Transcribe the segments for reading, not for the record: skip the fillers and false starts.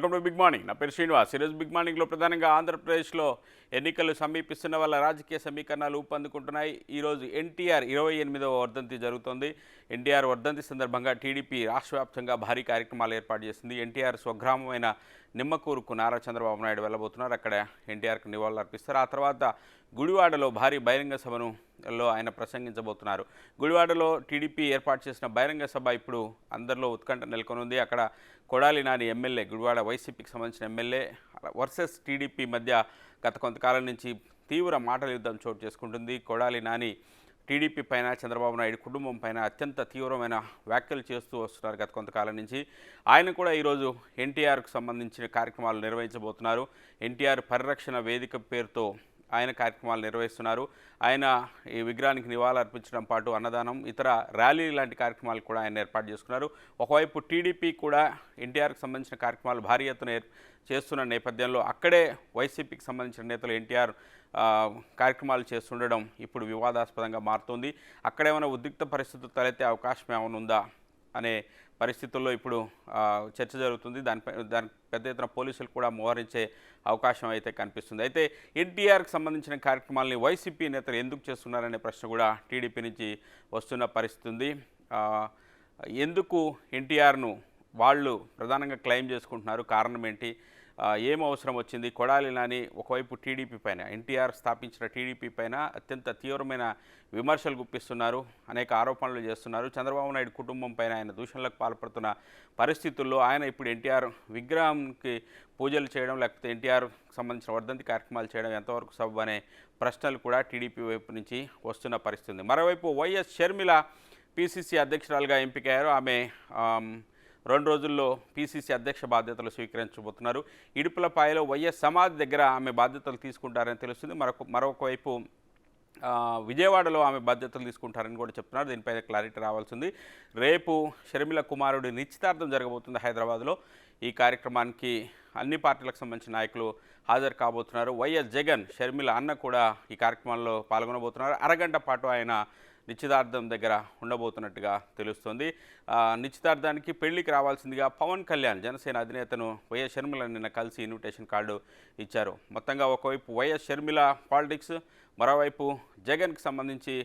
Welcome to big morning. నా పేరు శ్రీనివాస్. ఈరోజు బిగ్ మార్నింగ్లో ప్రధానంగా ఆంధ్రప్రదేశ్లో ఎన్నికలు సమీపిస్తున్న వల్ల రాజకీయ సమీకరణాలు ఊపందుకుంటున్నాయి. ఈరోజు ఎన్టీఆర్ 28వ వర్ధంతి జరుగుతోంది. ఎన్టీఆర్ వర్ధంతి సందర్భంగా టీడీపీ రాష్ట్ర వ్యాప్తంగా భారీ కార్యక్రమాలు ఏర్పాటు చేసింది. ఎన్టీఆర్ స్వగ్రామమైన నిమ్మకూరుకు నారా చంద్రబాబు నాయుడు వెళ్ళబోతున్నారు. అక్కడ ఎన్టీఆర్కు నివాళులు అర్పిస్తారు. ఆ తర్వాత గుడివాడలో భారీ బహిరంగ సభను ఆయన ప్రసంగించబోతున్నారు. గుడివాడలో టీడీపీ ఏర్పాటు చేసిన బహిరంగ సభ ఇప్పుడు అందరిలో ఉత్కంఠ నెలకొనుంది. అక్కడ కొడాలి నాని ఎమ్మెల్యే, గుడివాడ వైసీపీకి సంబంధించిన ఎమ్మెల్యే వర్సెస్ టీడీపీ మధ్య గత కొంతకాలం నుంచి తీవ్ర మాటల యుద్ధం చోటు చేసుకుంటుంది. కొడాలి నాని టీడీపీ పైన, చంద్రబాబు నాయుడు కుటుంబం పైన అత్యంత తీవ్రమైన వ్యాఖ్యలు చేస్తూ వస్తున్నారు గత కొంతకాలం నుంచి. ఆయన కూడా ఈరోజు ఎన్టీఆర్కు సంబంధించిన కార్యక్రమాలు నిర్వహించబోతున్నారు. ఎన్టీఆర్ పరిరక్షణ వేదిక పేరుతో ఆయన కార్యక్రమాలు నిర్వహిస్తున్నారు. ఆయన ఈ విగ్రహానికి నివాళులు అర్పించడం పాటు అన్నదానం, ఇతర ర్యాలీ లాంటి కార్యక్రమాలు కూడా ఆయన ఏర్పాటు చేసుకున్నారు. ఒకవైపు టీడీపీ కూడా ఎన్టీఆర్కి సంబంధించిన కార్యక్రమాలు భారీ ఎత్తున చేస్తున్న నేపథ్యంలో అక్కడే వైసీపీకి సంబంధించిన నేతలు ఎన్టీఆర్ కార్యక్రమాలు చేస్తుండడం ఇప్పుడు వివాదాస్పదంగా మారుతోంది. అక్కడేమైనా ఉద్రిక్త పరిస్థితులు తలెత్తే అవకాశం ఏమైనా ఉందా అనే పరిస్థితుల్లో ఇప్పుడు చర్చ జరుగుతుంది. దాని పెద్ద ఎత్తున పోలీసులు కూడా మోహరించే అవకాశం అయితే కనిపిస్తుంది. అయితే ఎన్టీఆర్కి సంబంధించిన కార్యక్రమాలని వైసీపీ నేతలు ఎందుకు చేస్తున్నారనే ప్రశ్న కూడా టీడీపీ నుంచి వస్తున్న పరిస్థితి ఉంది. ఎందుకు ఎన్టీఆర్ను వాళ్ళు ప్రధానంగా క్లెయిమ్ చేసుకుంటున్నారు? కారణం ఏంటి? ఏం అవసరం వచ్చింది? కొడాలి నాని ఒకవైపు టీడీపీ పైన, ఎన్టీఆర్ స్థాపించిన టీడీపీ పైన అత్యంత తీవ్రమైన విమర్శలు గుప్పిస్తున్నారు, అనేక ఆరోపణలు చేస్తున్నారు. చంద్రబాబు నాయుడు కుటుంబం పైన ఆయన దూషణలకు పాల్పడుతున్న పరిస్థితుల్లో ఆయన ఇప్పుడు ఎన్టీఆర్ విగ్రహానికి పూజలు చేయడం, లేకపోతే ఎన్టీఆర్ సంబంధించిన వర్ధంతి కార్యక్రమాలు చేయడం ఎంతవరకు సబబు అనే ప్రశ్నలు కూడా టీడీపీ వైపు నుంచి వస్తున్న పరిస్థితి ఉంది. మరోవైపు వైఎస్ షర్మిల పిసిసి అధ్యక్షురాలుగా ఎంపికయ్యారు. ఆమె 2 రోజుల్లో పిసిసి అధ్యక్ష బాధ్యతలు స్వీకరించబోతున్నారు. ఇడుపులపాయలో వైఎస్ సమాధి దగ్గర ఆమె బాధ్యతలు తీసుకుంటారని తెలుస్తుంది. మరొక వైపు విజయవాడలో ఆమె బాధ్యతలు తీసుకుంటారని కూడా చెప్తున్నారు. దీనిపై క్లారిటీ రావాల్సింది. రేపు షర్మిల కుమారుడి నిశ్చితార్థం జరగబోతుంది హైదరాబాద్లో. ఈ కార్యక్రమానికి అన్ని పార్టీలకు సంబంధించిన నాయకులు హాజరు కాబోతున్నారు. వైఎస్ జగన్, షర్మిల అన్న కూడా ఈ కార్యక్రమంలో పాల్గొనబోతున్నారు. అరగంట పాటు ఆయన నిశ్చితార్థం దగ్గర ఉండబోతున్నట్టుగా తెలుస్తోంది. నిశ్చితార్థానికి పెళ్లికి రావాల్సిందిగా పవన్ కళ్యాణ్, జనసేన అధినేతను వైఎస్ షర్మిల నిన్న కలిసి ఇన్విటేషన్ కార్డు ఇచ్చారు. మొత్తంగా ఒకవైపు వైఎస్ షర్మిల పాలిటిక్స్, మరోవైపు జగన్కి సంబంధించి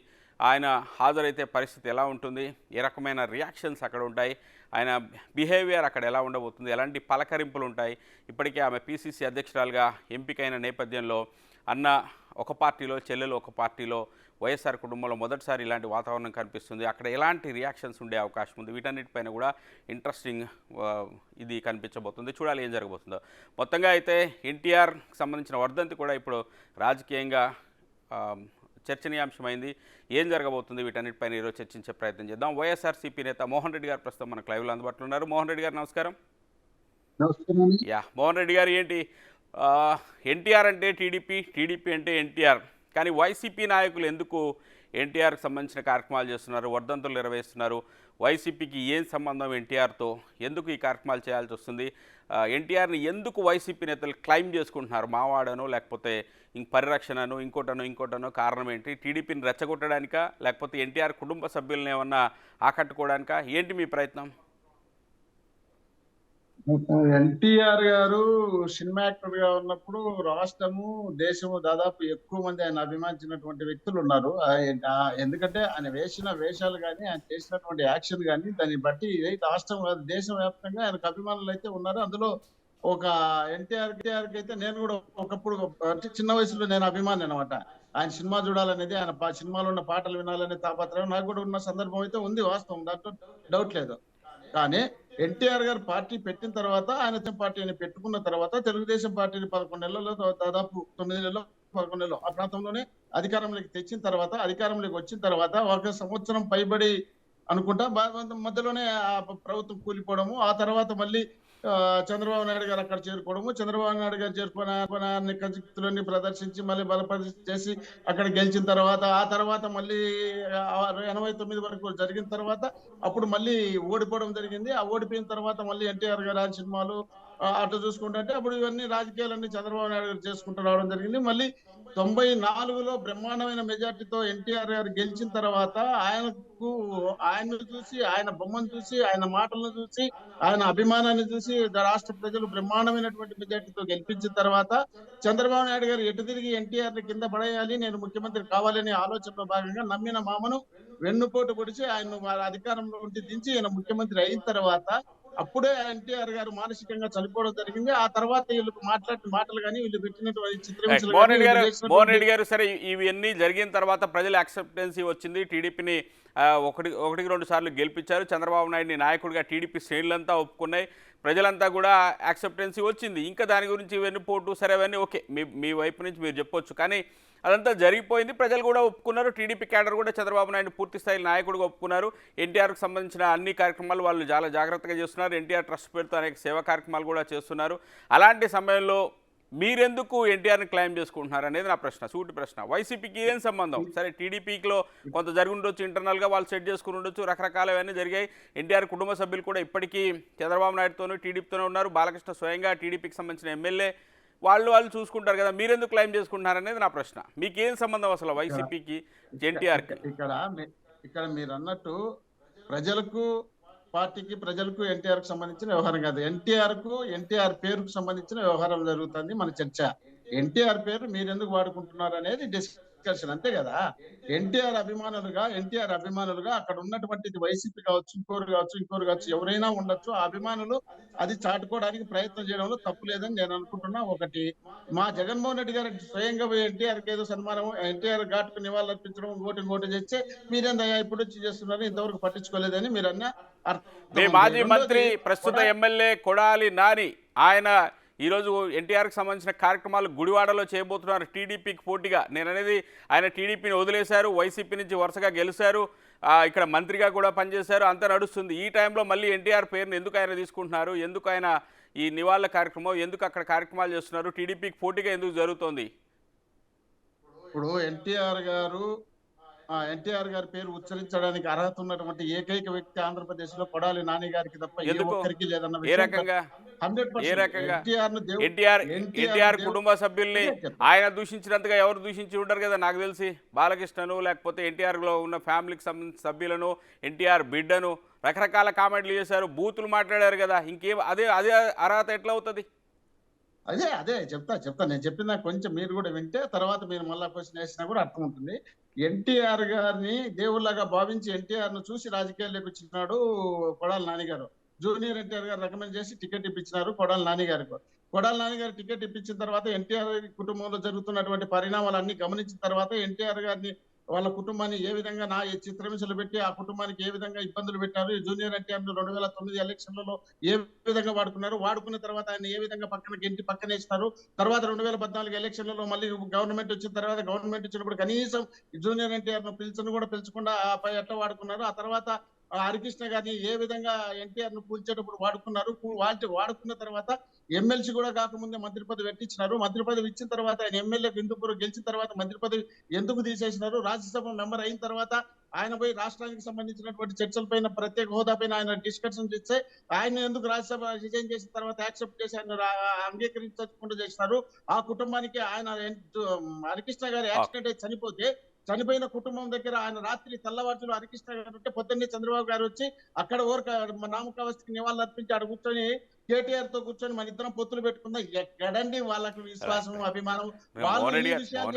ఆయన హాజరైతే పరిస్థితి ఎలా ఉంటుంది, ఏ రకమైన రియాక్షన్స్ అక్కడ ఉంటాయి, ఆయన బిహేవియర్ అక్కడ ఎలా ఉండబోతుంది, ఎలాంటి పలకరింపులు ఉంటాయి. ఇప్పటికే ఆమె పిసిసి అధ్యక్షురాలుగా ఎంపికైన నేపథ్యంలో అన్న ఒక పార్టీలో, చెల్లెలు ఒక పార్టీలో, వైఎస్ఆర్ కుటుంబంలో మొదటిసారి ఇలాంటి వాతావరణం కనిపిస్తుంది. అక్కడ ఎలాంటి రియాక్షన్స్ ఉండే అవకాశం ఉంది, వీటన్నిటిపైన కూడా ఇంట్రెస్టింగ్ ఇది కనిపించబోతుంది. చూడాలి ఏం జరగబోతుందో. మొత్తంగా అయితే ఎన్టీఆర్ సంబంధించిన వర్ధంతి కూడా ఇప్పుడు రాజకీయంగా చర్చనీయాంశమైంది. ఏం జరగబోతుంది వీటన్నిటిపైన ఈరోజు చర్చించే ప్రయత్నం చేద్దాం. వైఎస్ఆర్సీపీ నేత మోహన్ రెడ్డి గారు ప్రస్తుతం మనకు లైవ్లో అందుబాటులో ఉన్నారు. మోహన్ రెడ్డి గారు నమస్కారం. మోహన్ రెడ్డి గారు, ఏంటి ఎన్టీఆర్ అంటే టీడీపీ, టీడీపీ అంటే ఎన్టీఆర్, కానీ వైసీపీ నాయకులు ఎందుకు ఎన్టీఆర్కి సంబంధించిన కార్యక్రమాలు చేస్తున్నారు, వర్ధంతులు నిర్వహిస్తున్నారు? వైసీపీకి ఏం సంబంధం ఎన్టీఆర్తో? ఎందుకు ఈ కార్యక్రమాలు చేయాల్సి వస్తుంది? ఎన్టీఆర్ని ఎందుకు వైసీపీ నేతలు క్లెయిమ్ చేసుకుంటున్నారు? మావాడనో, లేకపోతే పరిరక్షణను, ఇంకోటనో కారణం ఏంటి? టీడీపీని రెచ్చగొట్టడానికా, లేకపోతే ఎన్టీఆర్ కుటుంబ సభ్యులను ఏమన్నా ఆకట్టుకోవడానికా? ఏంటి మీ ప్రయత్నం? ఎన్టీఆర్ గారు సినిమా యాక్టర్ గా ఉన్నప్పుడు రాష్ట్రము, దేశము దాదాపు ఎక్కువ మంది ఆయన అభిమానించినటువంటి వ్యక్తులు ఉన్నారు. ఎందుకంటే ఆయన వేసిన వేషాలు కానీ, ఆయన చేసినటువంటి యాక్షన్ కానీ, దాన్ని బట్టి రాష్ట్రం కాదు దేశం వ్యాప్తంగా ఆయనకు అభిమానులు అయితే ఉన్నారు. అందులో ఒక ఎన్టీఆర్ కి అయితే నేను కూడా ఒకప్పుడు, అంటే చిన్న వయసులో నేను అభిమాని అనమాట. ఆయన సినిమా చూడాలనేది, ఆయన సినిమాలో ఉన్న పాటలు వినాలనే తాపత్రయం నాకు కూడా ఉన్న సందర్భం అయితే ఉంది, వాస్తవం, దాంట్లో డౌట్ లేదు. కానీ ఎన్టీఆర్ గారు పార్టీ పెట్టిన తర్వాత, ఆయన పార్టీని పెట్టుకున్న తర్వాత తెలుగుదేశం పార్టీని 11 నెలల్లో, దాదాపు 9 నెలల్లో, 11 నెలలు ఆ ప్రాంతంలోనే అధికారంలోకి తెచ్చిన తర్వాత, అధికారంలోకి వచ్చిన తర్వాత 1 సంవత్సరం పైబడి అనుకుంటా మధ్యలోనే ఆ ప్రభుత్వం కూలిపోవడము, ఆ తర్వాత మళ్ళీ చంద్రబాబు నాయుడు గారు అక్కడ చేరుకోవడము, చంద్రబాబు నాయుడు గారు చేరుకున్న కజిత్తులన్నీ ప్రదర్శించి మళ్ళీ బలపరిచి చేసి అక్కడ గెలిచిన తర్వాత, ఆ తర్వాత మళ్ళీ 89 వరకు జరిగిన తర్వాత అప్పుడు మళ్ళీ ఓడిపోవడం జరిగింది. ఆ ఓడిపోయిన తర్వాత మళ్ళీ ఎన్టీఆర్ గారు సినిమాలు అట్లా చూసుకుంటే అప్పుడు ఇవన్నీ రాజకీయాలన్నీ చంద్రబాబు నాయుడు గారు చేసుకుంటూ రావడం జరిగింది. మళ్ళీ 94లో బ్రహ్మాండమైన మెజార్టీతో ఎన్టీఆర్ గారు గెలిచిన తర్వాత ఆయనకు ఆయన్ని చూసి, ఆయన బొమ్మను చూసి, ఆయన మాటలను చూసి, ఆయన అభిమానాన్ని చూసి రాష్ట్ర ప్రజలు బ్రహ్మాండమైనటువంటి మెజార్టీతో గెలిపించిన తర్వాత చంద్రబాబు నాయుడు గారు ఎటు తిరిగి ఎన్టీఆర్‌ని కింద పడేయాలి, నేను ముఖ్యమంత్రి కావాలనే ఆలోచనలో భాగంగా నమ్మిన మామను వెన్నుపోటు పొడిచి ఆయన్ను అధికారంలో ఉండి దించి ఈయన ముఖ్యమంత్రి అయిన తర్వాత అప్పుడే ఎన్టీఆర్ గారు మానసికంగా చనిపోవడం జరిగింది. ఆ తర్వాత వీళ్ళు మాట్లాడిన మాటలు గాని, వీళ్ళు పెట్టినటువంటి రైట్. చిత్రహింసలు మోహన్ గాని, రెడ్డి వీళ్ళు గారు చేసినటువంటి సరే ఇవన్నీ జరిగిన తర్వాత ప్రజల యాక్సెప్టెన్సీ వచ్చింది. టీడీపీని ఒకటికి 2 సార్లు గెలిపించారు. చంద్రబాబు నాయుడిని నాయకుడిగా టీడీపీ శ్రేణులంతా ఒప్పుకున్నాయి. ప్రజలంతా కూడా యాక్సెప్టెన్సీ వచ్చింది. ఇంకా దాని గురించి వెన్నుపోటు సరే అవన్నీ ఓకే, మీ వైపు నుంచి మీరు చెప్పొచ్చు. కానీ అదంతా జరిగిపోయింది. ప్రజలు కూడా ఒప్పుకున్నారు. టీడీపీ క్యాడర్ కూడా చంద్రబాబు నాయుడు పూర్తి స్థాయి నాయకుడిగా ఒప్పుకున్నారు. ఎన్టీఆర్కి సంబంధించిన అన్ని కార్యక్రమాలు వాళ్ళు చాలా జాగ్రత్తగా చేస్తున్నారు. ఎన్టీఆర్ ట్రస్ట్ పేరుతో అనేక సేవా కార్యక్రమాలు కూడా చేస్తున్నారు. అలాంటి సమయంలో మీరెందుకు ఎన్టీఆర్ని క్లెయిమ్ చేసుకుంటున్నారు అనేది నా ప్రశ్న, సూటి ప్రశ్న. వైసీపీకి ఏం సంబంధం? సరే టీడీపీలో కొంత జరిగి ఉండొచ్చు, ఇంటర్నల్గా వాళ్ళు సెట్ చేసుకుని ఉండొచ్చు, రకరకాలవన్నీ జరిగాయి. ఎన్టీఆర్ కుటుంబ సభ్యులు కూడా ఇప్పటికీ చంద్రబాబు నాయుడుతోనూ టీడీపీతోనే ఉన్నారు. బాలకృష్ణ స్వయంగా టీడీపీకి సంబంధించిన ఎమ్మెల్యే. వాళ్ళు చూసుకుంటారు కదా, మీరెందుకు క్లెయిమ్ చేసుకుంటున్నారు అనేది నా ప్రశ్న. మీకేం సంబంధం అసలు వైసీపీకి ఎన్టీఆర్కి? ఇక్కడ మీరు అన్నట్టు ప్రజలకు ప్రజలకు ఎన్టీఆర్ కు సంబంధించిన వ్యవహారం కాదు. ఎన్టీఆర్ పేరుకు సంబంధించిన వ్యవహారం జరుగుతుంది మన చర్చ. ఎన్టీఆర్ పేరు మీరు ఎందుకు వాడుకుంటున్నారు అనేది డిస్కషన్, అంతే కదా. ఎన్టీఆర్ అభిమానులుగా అక్కడ ఉన్నటువంటి వైసీపీ కావచ్చు, ఇంకోరు కావచ్చు, ఎవరైనా ఉండొచ్చు. ఆ అభిమానులు అది చాటుకోవడానికి ప్రయత్నం చేయడంలో తప్పు లేదని నేను అనుకుంటున్నా. ఒకటి, మా జగన్మోహన్ రెడ్డి గారు స్వయంగా పోయి ఎన్టీఆర్ కి ఏదో సన్మానం, ఎన్టీఆర్ ఘాటుకు నివాళులు అర్పించడం, ఇంకోటి చేస్తే మీరేందయ్యా ఇప్పుడు వచ్చి చేస్తున్నారు, ఇంతవరకు పట్టించుకోలేదని మీరు అన్న మీ మాజీ మంత్రి ప్రస్తుత ఎమ్మెల్యే కొడాలి నాని ఆయన ఈరోజు ఎన్టీఆర్కి సంబంధించిన కార్యక్రమాలు గుడివాడలో చేయబోతున్నారు టీడీపీకి పోటీగా. నేను అనేది ఆయన టీడీపీని వదిలేశారు, వైసీపీ నుంచి వరుసగా గెలిచారు, ఇక్కడ మంత్రిగా కూడా పనిచేశారు, అంతా నడుస్తుంది. ఈ టైంలో మళ్ళీ ఎన్టీఆర్ పేరుని ఎందుకు ఆయన తీసుకుంటున్నారు? ఎందుకు ఆయన ఈ నివాళుల కార్యక్రమం, ఎందుకు అక్కడ కార్యక్రమాలు చేస్తున్నారు? టీడీపీకి పోటీగా ఎందుకు జరుగుతోంది? ఇప్పుడు ఎన్టీఆర్ గారి పేరు ఉచ్చరించడానికి అర్హత ఉన్నటువంటి ఏకైక వ్యక్తి ఆంధ్రప్రదేశ్ లో కొడాలి నాని గారికి తప్ప ఏ ఒక్కరికి లేదన్న ఎన్టీఆర్ కుటుంబ సభ్యుల్ని ఆయన దూషించినంతగా ఎవరు దూషించి ఉంటారు కదా. నాకు తెలిసి బాలకృష్ణను, లేకపోతే ఎన్టీఆర్ లో ఉన్న ఫ్యామిలీకి సంబంధించిన సభ్యులను, ఎన్టీఆర్ బిడ్డను రకరకాల కామెంట్లు చేశారు, బూతులు మాట్లాడారు కదా. ఇంకేం అదే అర్హత ఎట్లా అవుతుంది? అదే చెప్తా. నేను చెప్పిన కొంచెం మీరు కూడా వింటే తర్వాత మీరు మళ్ళా క్వశ్చన్ వేసినా కూడా అర్థం ఉంటుంది. ఎన్టీఆర్ గారిని దేవుళ్ళగా భావించి ఎన్టీఆర్ ను చూసి రాజకీయాల్లోకి వచ్చినాడు కొడాలి నాని గారు. జూనియర్ ఎన్టీఆర్ గారు రికమెండ్ చేసి టికెట్ ఇప్పించినారు కొడాలి నాని గారికి. కొడాలి నాని గారు టికెట్ ఇప్పించిన తర్వాత ఎన్టీఆర్ కుటుంబంలో జరుగుతున్నటువంటి పరిణామాలన్నీ గమనించిన తర్వాత ఎన్టీఆర్ గారిని, వాళ్ళ కుటుంబాన్ని ఏ విధంగా చిత్రహింసలు పెట్టి ఆ కుటుంబానికి ఏ విధంగా ఇబ్బందులు పెట్టారు, జూనియర్ ఎన్టీఆర్ 2009 ఎలక్షన్లలో ఏ విధంగా వాడుకున్న తర్వాత ఆయన ఏ విధంగా పక్కనేస్తారు. తర్వాత 2014 ఎలక్షన్లలో మళ్ళీ గవర్నమెంట్ వచ్చిన తర్వాత, గవర్నమెంట్ వచ్చినప్పుడు కనీసం జూనియర్ ఎన్టీఆర్ ను పిలుచకుండా ఎట్లా వాడుకున్నారు. ఆ తర్వాత హరికృష్ణ గారిని ఏ విధంగా ఎన్టీఆర్ ను కూల్చేటప్పుడు వాడుకున్నారు. వాడుకున్న తర్వాత ఎమ్మెల్సీ కూడా కాకముందే మంత్రి పదవి పెట్టించినారు. మంత్రి పదవి ఇచ్చిన తర్వాత ఆయన ఎమ్మెల్యే హిందూపూర్ గెలిచిన తర్వాత మంత్రి పదవి ఎందుకు తీసేసినారు. రాజ్యసభ మెంబర్ అయిన తర్వాత ఆయన పోయి రాష్ట్రానికి సంబంధించినటువంటి చర్చల పైన, ప్రత్యేక హోదా పైన ఆయన డిస్కషన్ చేస్తే ఆయన ఎందుకు రాజ్యసభ రిజైన్ చేసిన తర్వాత యాక్సెప్ట్ చేసి ఆయన అంగీకరించకుండా చేసినారు. ఆ కుటుంబానికి ఆయన హరికృష్ణ గారు యాక్సిడెంట్ అయి చనిపోయిన కుటుంబం దగ్గర ఆయన రాత్రి తెల్లవారుజామున హరికృష్ణ గారు ఉంటే పొద్దున్నే చంద్రబాబు గారు వచ్చి అక్కడ నామకావస్థకి నివాళులు అర్పించి ఆడ కూర్చొని కేటీఆర్ తో కూర్చొని మన ఇద్దరం పొత్తులు పెట్టుకుందాం. ఎక్కడండి వాళ్ళకి విశ్వాసం, అభిమానం?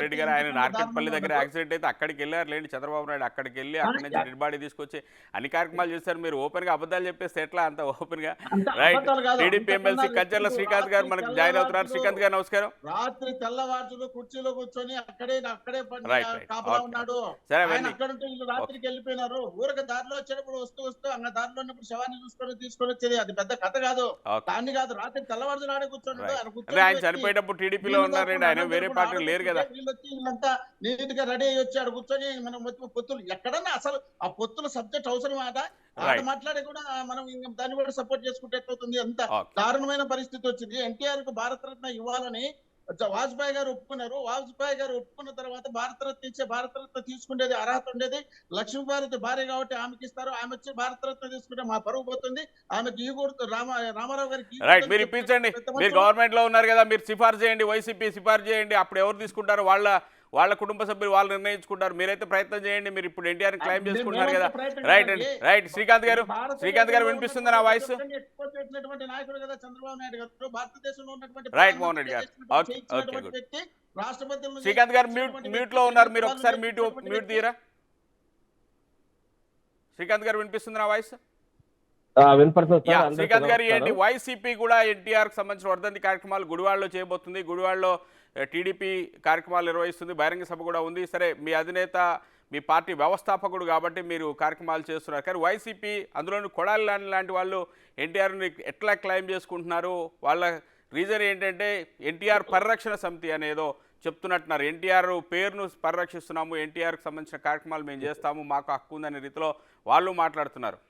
రెడ్డి గారు ఆయన నార్కెట్పల్లి దగ్గర యాక్సిడెంట్ అయితే అక్కడికి వెళ్ళారు లేండి. చంద్రబాబు నాయుడు అక్కడికి వెళ్ళి అక్కడి నుంచి డెడ్ బాడీ తీసుకొచ్చి అన్ని కార్యక్రమాలు చేశారు. మీరు ఓపెన్ గా అబద్ధాలు చెప్పేస్తే ఎట్లా? అంత ఓపెన్ గా. Right. TDP MLC Kancharla Srikanth గారు మనకి జాయిన్ అవుతున్నారు. శ్రీకాంత్ గారు నమస్కారం. రాత్రి తెల్లవారుజామున కుర్చీలో కూర్చొని అక్కడే కాపలా ఉన్నాడు. అక్కడుంటే వీళ్ళు రాత్రికి వెళ్ళిపోయినారు. ఊరికి దారిలో వచ్చేటప్పుడు వస్తూ అన్న దారిలో ఉన్నప్పుడు శవాన్ని తీసుకొని వచ్చేది అది పెద్ద కథ కాదు. దాన్ని కాదు, రాత్రి తెల్లవారుజామున ఆడే కూర్చొని ఆయన చనిపోయేటప్పుడు టీడీపీలో ఉన్నారండి, ఆయన వేరే పార్టీ లేరు కదా. వీళ్ళంతా నీట్ గా రెడీ అయ్యి వచ్చి ఆడ కూర్చొని మనం పొత్తులు ఎక్కడన్నా అసలు ఆ పొత్తుల సబ్జెక్ట్ అవసరం మాట్లాడే కూడా మనం దాన్ని కూడా సపోర్ట్ చేసుకుంటే ఎట్లవుతుంది? అంత దారుణమైన పరిస్థితి వచ్చింది. ఎన్టీఆర్ కు భారతరత్న ఇవ్వాలని వాజ్పేయి గారు ఒప్పుకున్నారు. వాజ్పేయి గారు ఒప్పుకున్న తర్వాత భారతరత్న ఇచ్చే భారతరత్న తీసుకునేది అర్హత ఉండేది. లక్ష్మీభారతి భార్య కాబట్టి ఆమెకి ఇస్తారు. ఆమె వచ్చి భారతరత్న తీసుకుంటే మా పరువు పోతుంది. ఆమెకి ఈగూడుతో రామారావు గారికి రైట్, ఈగూడుతుంది మీరు ఇప్పించండి. చెప్పినటువంటి పెద్ద మీరు మనుషులు. గవర్నమెంట్లో ఉన్నారు కదా, మీరు సిఫార్సు చేయండి, వైసీపీ సిఫార్సు చేయండి. అప్పుడు ఎవరు తీసుకుంటారో వాళ్ళ వాళ్ళ కుటుంబ సభ్యులు వాళ్ళు నిర్ణయించుకుంటారు. మీరైతే ప్రయత్నం చేయండి. మీరు ఇప్పుడు ఎన్టీఆర్ని క్లైమ్ చేసుకుంటున్నారు కదా. మేమంతా ప్రయత్నం రైట్ అండి, కాదండి. రైట్. శ్రీకాంత్ గారు, శ్రీకాంత్ గారు భారతదేశంలో వినిపిస్తుంది నా ఉన్నటువంటి వాయిస్? ప్రతి ఒక్కరిని ఎక్కువ చేసినటువంటి నాయకుడు కదా చంద్రబాబు నాయుడు గారు. భారతదేశంలో ఉన్నటువంటి right, Mohan Reddy garu. Okay, okay, చేయించినటువంటి గుడ్. వ్యక్తి, రాష్ట్రపతులను శ్రీకాంత్ గారు మ్యూట్లో ఉన్నారు, మీరు ఒకసారి మ్యూట్ వ్యక్తి. తీయరా? శ్రీకాంత్ గారు వినిపిస్తుంది నా వాయిస్? వినపడుతుంది యా, సార్. అందరికీ శ్రీకాంత్ గారు, ఏంటి నమస్కారం. వైసీపీ కూడా ఎన్టీఆర్కి సంబంధించిన వర్ధంతి కార్యక్రమాలు గుడివాడలో చేయబోతుంది. గుడివాడలో టీడీపీ కార్యక్రమాలు నిర్వహిస్తుంది, బహిరంగ సభ కూడా ఉంది. సరే, మీ అధినేత, మీ పార్టీ వ్యవస్థాపకుడు కాబట్టి మీరు కార్యక్రమాలు చేస్తున్నారు. కానీ వైసీపీ, అందులోని కొడాలి లాంటి వాళ్ళు ఎన్టీఆర్ని ఎట్లా క్లెయిమ్ చేసుకుంటున్నారు? వాళ్ళ రీజన్ ఏంటంటే ఎన్టీఆర్ పరిరక్షణ సమితి అనేదో చెప్తున్నట్టున్నారు. ఎన్టీఆర్ పేరును పరిరక్షిస్తున్నాము, ఎన్టీఆర్కి సంబంధించిన కార్యక్రమాలు మేము చేస్తాము, మాకు హక్కు ఉందనే రీతిలో వాళ్ళు మాట్లాడుతున్నారు.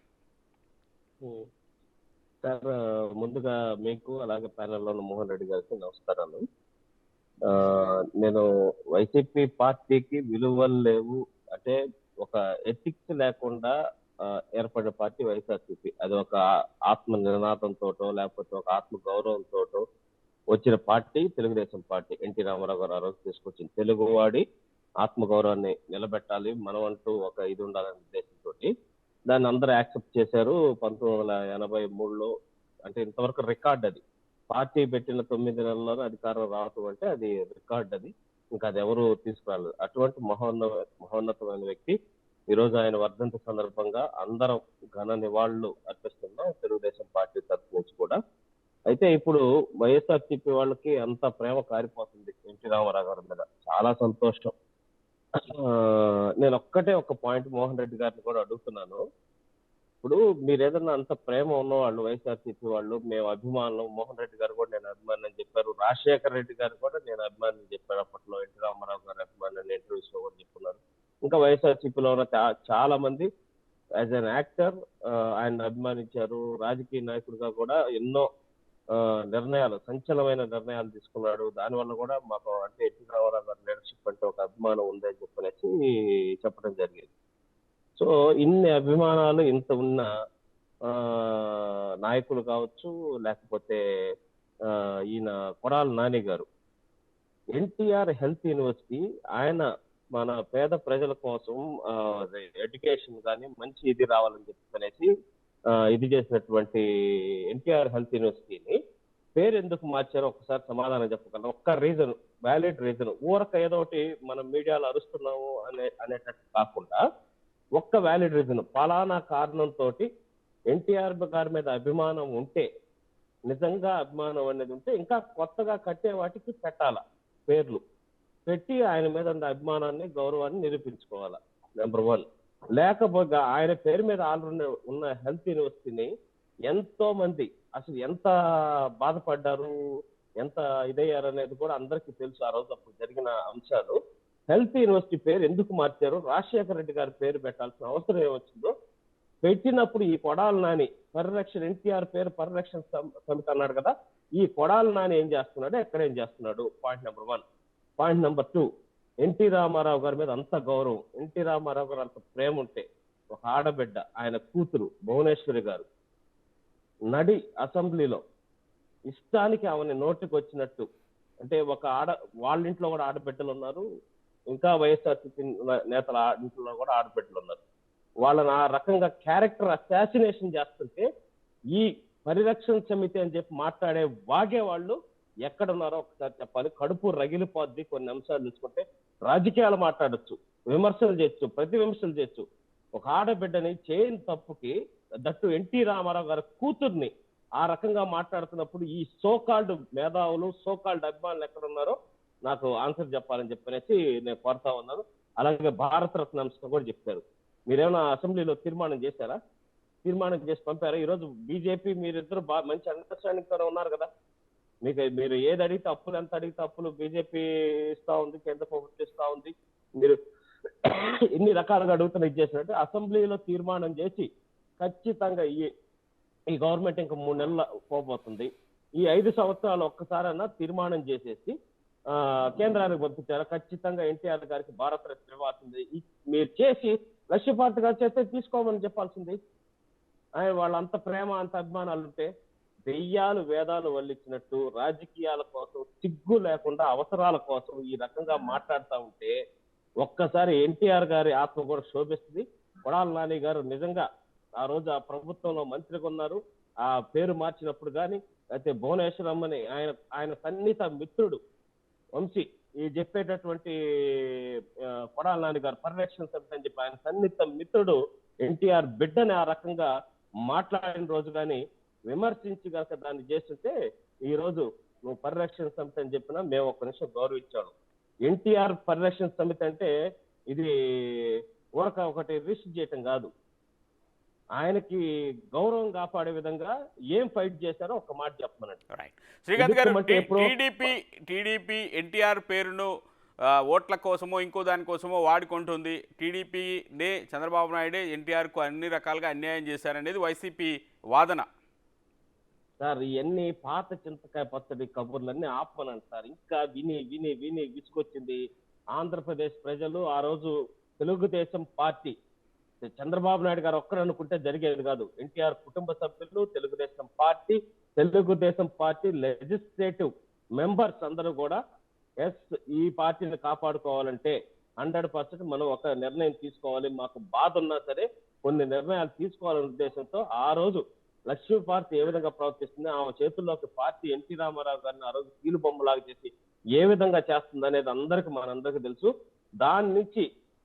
సార్, ముందుగా మీకు అలాగే ప్యానెల్లో ఉన్న మోహన్ రెడ్డి గారికి నమస్కారాలు. ఆ, నేను వైసీపీ పార్టీకి విలువలు లేవు అంటే ఒక ఎథిక్స్ లేకుండా ఏర్పడిన పార్టీ వైఎస్ఆర్సీపీ. అది ఒక ఆత్మ నినాదంతోటో లేకపోతే ఒక ఆత్మ గౌరవంతోటో వచ్చిన party Telugu Desam party. NT Rama Rao garu ఆ రోజు తీసుకొచ్చింది తెలుగువాడి ఆత్మగౌరవాన్ని నిలబెట్టాలి, మనం అంటూ ఒక ఇది ఉండాలనే ఉద్దేశంతో దాన్ని అందరూ యాక్సెప్ట్ చేశారు 1983లో. అంటే ఇంతవరకు రికార్డ్ అది. పార్టీ పెట్టిన 9 నెలల్లోనే అధికారం రావటం అంటే అది రికార్డ్. అది ఇంకా అది ఎవరు తీసుకురాలేదు. అటువంటి మహోన్నతమైన వ్యక్తి ఈ రోజు ఆయన వర్ధంతి సందర్భంగా అందరం ఘన నివాళులు అర్పిస్తున్నాం తెలుగుదేశం పార్టీ తరఫు నుంచి కూడా. అయితే ఇప్పుడు వైఎస్ఆర్సీపీ వాళ్ళకి అంత ప్రేమ కారిపోతుంది ఎన్టీ రామారావు గారి మీద. చాలా సంతోషం. నేను ఒక్కటే ఒక పాయింట్ మోహన్ రెడ్డి గారిని కూడా అడుగుతున్నాను. ఇప్పుడు మీరు ఏదన్నా అంత ప్రేమ ఉన్నవాళ్ళు వైఎస్ఆర్సీపీ వాళ్ళు, మేము అభిమానులు, మోహన్ రెడ్డి గారు కూడా నేను అభిమాని అని చెప్పారు, రాజశేఖర రెడ్డి గారు కూడా నేను అభిమాని అని చెప్పారు అప్పట్లో, ఎన్టీ రామారావు గారు అభిమాని అని ఇంటర్వ్యూస్ లో కూడా చెప్పున్నారు. ఇంకా వైఎస్ఆర్సీపీలో ఉన్న చాలా మంది యాజ్ అన్ యాక్టర్ ఆయన అభిమానించారు. రాజకీయ నాయకుడిగా కూడా ఎన్నో నిర్ణయాలు, సంచలనమైన నిర్ణయాలు తీసుకున్నాడు. దానివల్ల కూడా మాకు అంటే ఎన్టీ రామారావు గారి లీడర్షిప్ అంటే ఒక అభిమానం ఉందని చెప్పనేసి చెప్పడం జరిగింది. సో ఇన్ని అభిమానాలు ఇంత ఉన్న నాయకులు కావచ్చు, లేకపోతే ఈయన కొడాలి నాని గారు, ఎన్టీఆర్ హెల్త్ యూనివర్సిటీ ఆయన మన పేద ప్రజల కోసం ఎడ్యుకేషన్ కానీ మంచి ఇది రావాలని చెప్పనేసి ఇది చేసినటువంటి ఎన్టీఆర్ హెల్త్ యూనివర్సిటీని పేరు ఎందుకు మార్చారో ఒకసారి సమాధానం చెప్పగలరు? ఒక్క రీజన్, వ్యాలిడ్ రీజన్. ఊరక ఏదో ఒకటి మనం మీడియాలో అరుస్తున్నాము అనేటట్టు కాకుండా ఒక్క వ్యాలిడ్ రీజన్, పలానా కారణంతో ఎన్టీఆర్ గారి మీద అభిమానం ఉంటే, నిజంగా అభిమానం అనేది ఉంటే ఇంకా కొత్తగా కట్టే వాటికి పెట్టాల పేర్లు పెట్టి ఆయన మీద ఉన్న అభిమానాన్ని, గౌరవాన్ని నిరూపించుకోవాలా. నెంబర్ 1. లేకపోతే ఆయన పేరు మీద ఆల్రెడీ ఉన్న హెల్త్ యూనివర్సిటీని ఎంతో మంది అసలు ఎంత బాధపడ్డారు, ఎంత ఇదయ్యారు అనేది కూడా అందరికీ తెలుసు. ఆ రోజు అప్పుడు జరిగిన అంశాలు. హెల్త్ యూనివర్సిటీ పేరు ఎందుకు మార్చారు, రాజశేఖర రెడ్డి గారి పేరు పెట్టాల్సిన అవసరం ఏమొచ్చిందో పెట్టినప్పుడు ఈ కొడాలి నాని పరిరక్షణ, ఎన్టీఆర్ పేరు పరిరక్షణ సమితి అన్నాడు కదా, ఈ కొడాలి నాని ఏం చేస్తున్నాడు, ఎక్కడ ఏం చేస్తున్నాడు? Point number 1. Point number 2, NT Rama Rao గారి మీద అంత గౌరవం, ఎన్టీ రామారావు గారు అంత ప్రేమ ఉంటే ఒక ఆడబిడ్డ, ఆయన కూతురు భువనేశ్వరి గారు నడి అసెంబ్లీలో ఇష్టానికి ఆమెని నోటికి వచ్చినట్టు, అంటే ఒక వాళ్ళ ఇంట్లో కూడా ఆడబిడ్డలు ఉన్నారు, ఇంకా వైఎస్ఆర్సీపీ నేతల ఇంట్లో కూడా ఆడబిడ్డలు ఉన్నారు. వాళ్ళని ఆ రకంగా క్యారెక్టర్ అసాసినేషన్ చేస్తుంటే ఈ పరిరక్షణ సమితి అని చెప్పి మాట్లాడే వాగే వాళ్ళు ఎక్కడున్నారో ఒకసారి చెప్పాలి. కడుపు రగిలిపోద్ది. కొన్ని అంశాలు చూసుకుంటే రాజకీయాలు మాట్లాడచ్చు, విమర్శలు చేయొచ్చు, ప్రతి విమర్శలు చేయొచ్చు. ఒక ఆడబిడ్డని చేయని తప్పుకి, దట్టు ఎన్టీ రామారావు గారి కూతుర్ని ఆ రకంగా మాట్లాడుతున్నప్పుడు ఈ సోకాల్డ్ మేధావులు, సోకాల్డ్ అభిమానులు ఎక్కడున్నారో నాకు ఆన్సర్ చెప్పాలని చెప్పనేసి నేను కోరుతా ఉన్నాను. అలాగే భారతరత్న అంశం కూడా చెప్పారు. మీరేమైనా అసెంబ్లీలో తీర్మానం చేశారా? తీర్మానం చేసి పంపారా? ఈరోజు బీజేపీ మీరిద్దరు మంచి అండర్స్టాండింగ్ తోనే ఉన్నారు కదా. మీరు ఏది అడిగితే అప్పులు, ఎంత అడిగితే అప్పులు బీజేపీ ఇస్తా ఉంది, కేంద్ర ప్రభుత్వం ఇస్తా ఉంది. మీరు ఎన్ని రకాలుగా అడుగుతున్న ఇది చేసినట్టు అసెంబ్లీలో తీర్మానం చేసి ఖచ్చితంగా ఈ గవర్నమెంట్ ఇంకా 3 నెలలు పోబోతుంది, ఈ 5 సంవత్సరాలు ఒక్కసారైనా తీర్మానం చేసేసి కేంద్రానికి పంపించారు. ఖచ్చితంగా ఎన్టీఆర్ గారికి భారతరత్న ఇవ్వాల్సింది. మీరు చేసి లక్ష్యపార్ట్ గారు చేస్తే తీసుకోమని చెప్పాల్సింది. ఆయన వాళ్ళంత ప్రేమ అంత అభిమానాలు ఉంటే దెయ్యాలు వేదాలు వల్లించినట్టు రాజకీయాల కోసం సిగ్గు లేకుండా అవసరాల కోసం ఈ రకంగా మాట్లాడుతూ ఉంటే ఒక్కసారి ఎన్టీఆర్ గారి ఆత్మ కూడా శోభిస్తుంది. కొడాలి నాని గారు నిజంగా ఆ రోజు ఆ ప్రభుత్వంలో మంత్రిగా ఉన్నారు. ఆ పేరు మార్చినప్పుడు కానీ అయితే భువనేశ్వరమ్మని ఆయన సన్నిహిత మిత్రుడు వంశీ ఈ చెప్పేటటువంటి కొడాలి నాని గారు పరిరక్షణ సమితి అని చెప్పి ఆయన సన్నిహిత మిత్రుడు ఎన్టీఆర్ బిడ్డని ఆ రకంగా మాట్లాడిన రోజు కానీ విమర్శించి కనుక దాన్ని చేస్తుంటే ఈ రోజు నువ్వు పరిరక్షణ సమితి అని చెప్పినా మేము ఒక్క నిమిషం గౌరవించాడు. ఎన్టీఆర్ పరిరక్షణ సమితి అంటే ఇది ఒకటి రిస్క్ చేయటం కాదు. ఆయనకి గౌరవం కాపాడే విధంగా ఏం ఫైట్ చేశారో ఒక మాట చెప్పమనండి. రైట్ శ్రీకాంత్ గారు, టీడీపీ ఎన్టీఆర్ పేరును ఓట్ల కోసమో ఇంకో దానికోసమో వాడుకుంటుంది. టీడీపీనే చంద్రబాబు నాయుడే ఎన్టీఆర్కు అన్ని రకాలుగా అన్యాయం చేశారనేది వైసీపీ వాదన. సార్ ఇవన్నీ పాత చింతకాయ పచ్చడి కబుర్లన్నీ ఆపమనండి సార్. ఇంకా విని విని విని విసుకొచ్చింది. ఆంధ్రప్రదేశ్ ప్రజలు ఆ రోజు తెలుగుదేశం పార్టీ చంద్రబాబు నాయుడు గారు ఒక్కరు అనుకుంటే జరిగేది కాదు. ఎన్టీఆర్ కుటుంబ సభ్యులు, తెలుగుదేశం పార్టీ లెజిస్లేటివ్ మెంబర్స్ అందరూ కూడా ఈ పార్టీని కాపాడుకోవాలంటే 100% మనం ఒక నిర్ణయం తీసుకోవాలి, మాకు బాధ ఉన్నా సరే కొన్ని నిర్ణయాలు తీసుకోవాలనే ఉద్దేశంతో ఆ రోజు లక్ష్మీ పార్టీ ఏ విధంగా ప్రవర్తిస్తుంది, ఆమె చేతుల్లోకి పార్టీ ఎన్టీ రామారావు గారిని ఆ రోజు కీలు బొమ్మలాగా చేసి ఏ విధంగా చేస్తుంది అనేది మనందరికీ తెలుసు. దాని నుంచి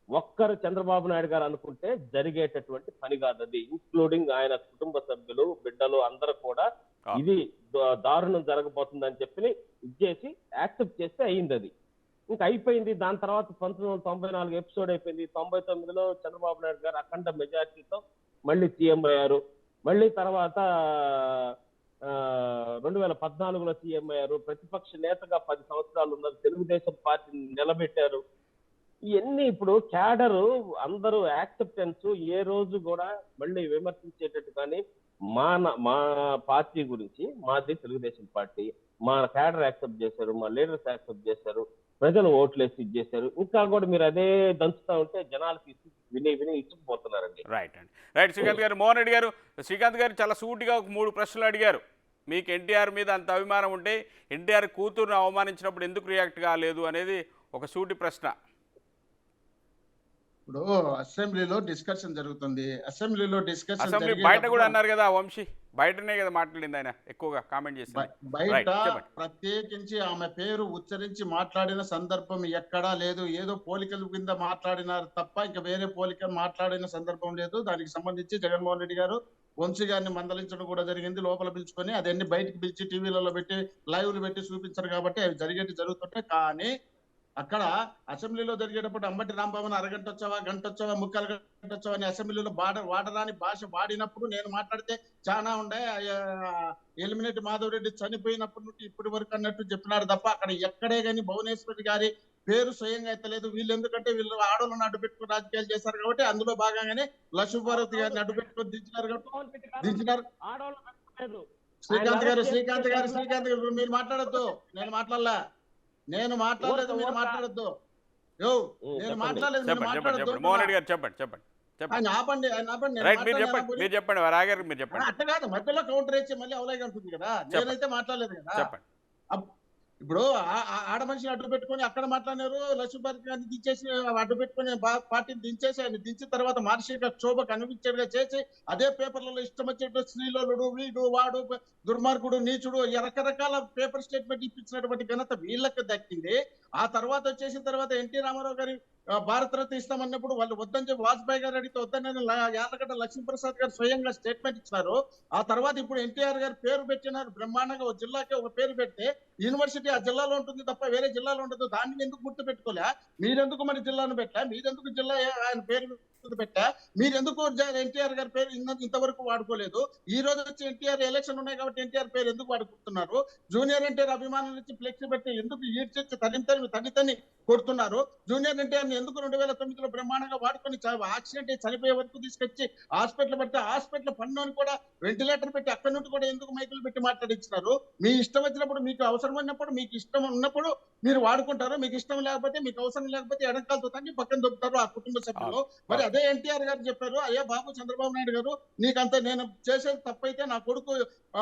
ఒక్కరు చంద్రబాబు నాయుడు గారు అనుకుంటే జరిగేటటువంటి పని కాదు అది. ఇంక్లూడింగ్ ఆయన కుటుంబ సభ్యులు, బిడ్డలు అందరూ కూడా ఇది దారుణం జరగబోతుందని చెప్పి ఇచ్చేసి యాక్సెప్ట్ చేస్తే అయింది. అది ఇంకా అయిపోయింది. దాని తర్వాత 1994 ఎపిసోడ్ అయిపోయింది. 99లో చంద్రబాబు నాయుడు గారు అఖండ మెజార్టీతో మళ్ళీ సీఎం అయ్యారు. మళ్ళీ తర్వాత 2014లో సీఎం అయ్యారు. ప్రతిపక్ష నేతగా 10 సంవత్సరాలు ఉన్నారు. తెలుగుదేశం పార్టీని నిలబెట్టారు. ఇవన్నీ ఇప్పుడు క్యాడరు అందరూ యాక్సెప్టెన్స్ ఏ రోజు కూడా మళ్ళీ విమర్శించేటట్టు కానీ మా పార్టీ గురించి, మాది తెలుగుదేశం పార్టీ, మా క్యాడర్ యాక్సెప్ట్ చేశారు, మా లీడర్స్ యాక్సెప్ట్ చేశారు, ప్రజలు ఓట్లేసి ఇచ్చేశారు. ఇంకా కూడా మీరు అదే దంచుతా ఉంటే జనాలకి విని ఇచ్చిపోతున్నారండి. రైట్ శ్రీకాంత్ గారు. మోహన్ రెడ్డి గారు, శ్రీకాంత్ గారు చాలా సూటిగా ఒక 3 ప్రశ్నలు అడిగారు. మీకు ఎన్టీఆర్ మీద అంత అభిమానం ఉంటే ఎన్టీఆర్ కూతురును అవమానించినప్పుడు ఎందుకు రియాక్ట్ కాలేదు అనేది ఒక సూటి ప్రశ్న. ఇప్పుడు అసెంబ్లీలో డిస్కషన్ జరుగుతుంది. అసెంబ్లీ బయట కూడా అన్నారు కదా, వంశీ బయటనే కదా మాట్లాడింది, ఆయన ఎక్కువగా కామెంట్ చేసి బయట ప్రత్యేకించి ఆమె పేరు ఉచ్చరించి మాట్లాడిన సందర్భం ఎక్కడా లేదు. ఏదో పోలికల కింద మాట్లాడినారు తప్ప ఇంకా వేరే పోలిక మాట్లాడిన సందర్భం లేదు. దానికి సంబంధించి జగన్మోహన్ రెడ్డి గారు వంశీ గారిని మందలించడం కూడా జరిగింది. లోపల పిలుచుకొని అదన్నీ బయటకు పిలిచి టీవీలలో పెట్టి లైవ్లు పెట్టి చూపించారు కాబట్టి అవి జరిగేటి. కానీ అక్కడ అసెంబ్లీలో జరిగేటప్పుడు అంబటి రాంబాబుని అరగంట వచ్చావా, గంట వచ్చావా, ముక్కాలు గంట వచ్చావా అని అసెంబ్లీలో వాడరాని భాష వాడినప్పుడు నేను మాట్లాడితే చాలా ఉండే. ఎలిమినేట్ మాధవ్ రెడ్డి చనిపోయినప్పటి నుండి ఇప్పటి వరకు అన్నట్టు చెప్పినారు తప్ప అక్కడ ఎక్కడే కానీ భువనేశ్వరి గారి పేరు స్వయంగా ఎత్తలేదు. వీళ్ళు ఎందుకంటే వీళ్ళు ఆడోళ్ళని అడ్డు పెట్టుకుని రాజకీయాలు చేశారు కాబట్టి అందులో భాగంగానే లక్ష్మీపార్వతి గారిని అడ్డు పెట్టుకొని దించినారు. శ్రీకాంత్ గారు మీరు మాట్లాడద్దు. నేను మాట్లాడలేదు, మీరు మాట్లాడద్దు. నేను మాట్లాడలేదు, మీరు మాట్లాడద్దు. మోహన్ రెడ్డి గారు చెప్పండి. ఆపండి. మీరు చెప్పండి. రాగారు మీరు చెప్పండి. అట్లా కాదు, మధ్యలో కౌంటర్ వేసి మళ్ళీ అవలేగా ఉంటుంది కదా. నేనైతే మాట్లాడలేదు కదా. చెప్పండి. ఇప్పుడు ఆడ మనిషిని అడ్డు పెట్టుకొని అక్కడ మాట్లాడినారు. లక్ష్మీపార్వతి గారిని దించేసి అడ్డు పెట్టుకుని పార్టీని దించేసి ఆయన దించిన తర్వాత మానసిక క్షోభ కనిపించేట్టుగా చేసి అదే పేపర్లలో ఇష్టం వచ్చేట్టు శ్రీలోలుడు, వీడు, వాడు, దుర్మార్గుడు, నీచుడు రకరకాల పేపర్ స్టేట్మెంట్ ఇప్పించినటువంటి ఘనత వీళ్ళకి దక్కింది. ఆ తర్వాత వచ్చేసిన తర్వాత ఎన్టీ రామారావు గారి భారతరత్న ఇస్తామన్నప్పుడు వాళ్ళు వద్దని చెప్పి వాజ్పేయి గారు అడిగితే వద్దని యాదగడ్డ లక్ష్మీప్రసాద్ గారు స్వయంగా స్టేట్మెంట్ ఇచ్చినారు. ఆ తర్వాత ఇప్పుడు ఎన్టీఆర్ గారు పేరు పెట్టినారు. బ్రహ్మాండంగా ఒక జిల్లాకి ఒక పేరు పెడితే యూనివర్సిటీ ఆ జిల్లాలో ఉంటుంది తప్ప వేరే జిల్లాలో ఉండదు. దాన్ని ఎందుకు గుర్తు పెట్టుకోలే? మీరెందుకు మరి జిల్లాను పెట్టా? మీరెందుకు జిల్లా ఆయన పేరు పరిస్థితి పెట్టా మీరు ఎందుకు ఎన్టీఆర్ గారి పేరు ఇంతవరకు వాడుకోలేదు? ఈ రోజు వచ్చి ఎన్టీఆర్ ఎలక్షన్ ఉన్నాయి కాబట్టి ఎన్టీఆర్ పేరు ఎందుకు వాడుకుంటున్నారు? జూనియర్ ఎన్టీఆర్ అభిమానుల నుంచి ఫ్లెక్సీ పెట్టి ఎందుకు ఈడ్చి తని కొడుతున్నారు? జూనియర్ ఎన్టీఆర్ ఎందుకు 2009లో బ్రహ్మాండంగా వాడుకొని యాక్సిడెంట్ చనిపోయే వరకు తీసుకొచ్చి హాస్పిటల్ పెడితే హాస్పిటల్ పన్నుని కూడా వెంటిలేటర్ పెట్టి అక్కడి నుండి కూడా ఎందుకు మైకులు పెట్టి మాట్లాడించినారు? మీ ఇష్టం వచ్చినప్పుడు, మీకు అవసరం ఉన్నప్పుడు, మీకు ఇష్టం ఉన్నప్పుడు మీరు వాడుకుంటారు. మీకు ఇష్టం లేకపోతే, మీకు అవసరం లేకపోతే ఎడంకాలతో తగ్గి పక్కన దొరుకుతారు ఆ కుటుంబ సభ్యులు. మరి అదే ఎన్టీఆర్ గారు చెప్పారు, అయ్యా బాబు చంద్రబాబు నాయుడు గారు, నీకంత నేను చేసేది తప్పైతే నా కొడుకు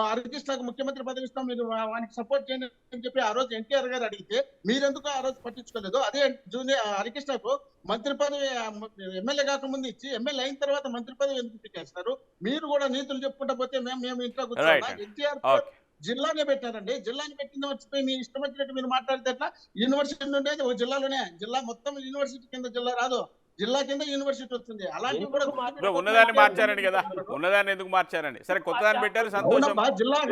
హరికృష్ణకు ముఖ్యమంత్రి పదవి ఇస్తాం, మీరు వానికి సపోర్ట్ చేయండి అని చెప్పి ఆ రోజు ఎన్టీఆర్ గారు అడిగితే మీరెందుకు ఆ రోజు పట్టించుకోలేదు? అదే జూనియర్ హరికృష్ణకు మంత్రి పదవి ఎమ్మెల్యే కాకముందు ఇచ్చి ఎమ్మెల్యే అయిన తర్వాత మంత్రి పదవి ఎందుకు పెట్టేస్తారు? మీరు కూడా నీతులు చెప్పుకుంటా పోతే మేము ఇంట్లో కూర్చోవాలా? ఎన్టీఆర్ జిల్లానే పెట్టారండి. జిల్లాని పెట్టింది వచ్చిపోయి మీ ఇష్టం వచ్చినట్టు మీరు మాట్లాడితే ఎట్లా? యూనివర్సిటీ ఉండేది ఒక జిల్లాలోనే, జిల్లా మొత్తం యూనివర్సిటీ కింద జిల్లా రాదు, జిల్లా కింద యూనివర్సిటీ వస్తుంది. అలాంటివి కూడా ఉన్నదాన్ని మార్చారండి కదా, ఉన్నదాన్ని ఎందుకు మార్చారండి? సరే కొత్తదాన్ని పెట్టారు సంతోషం,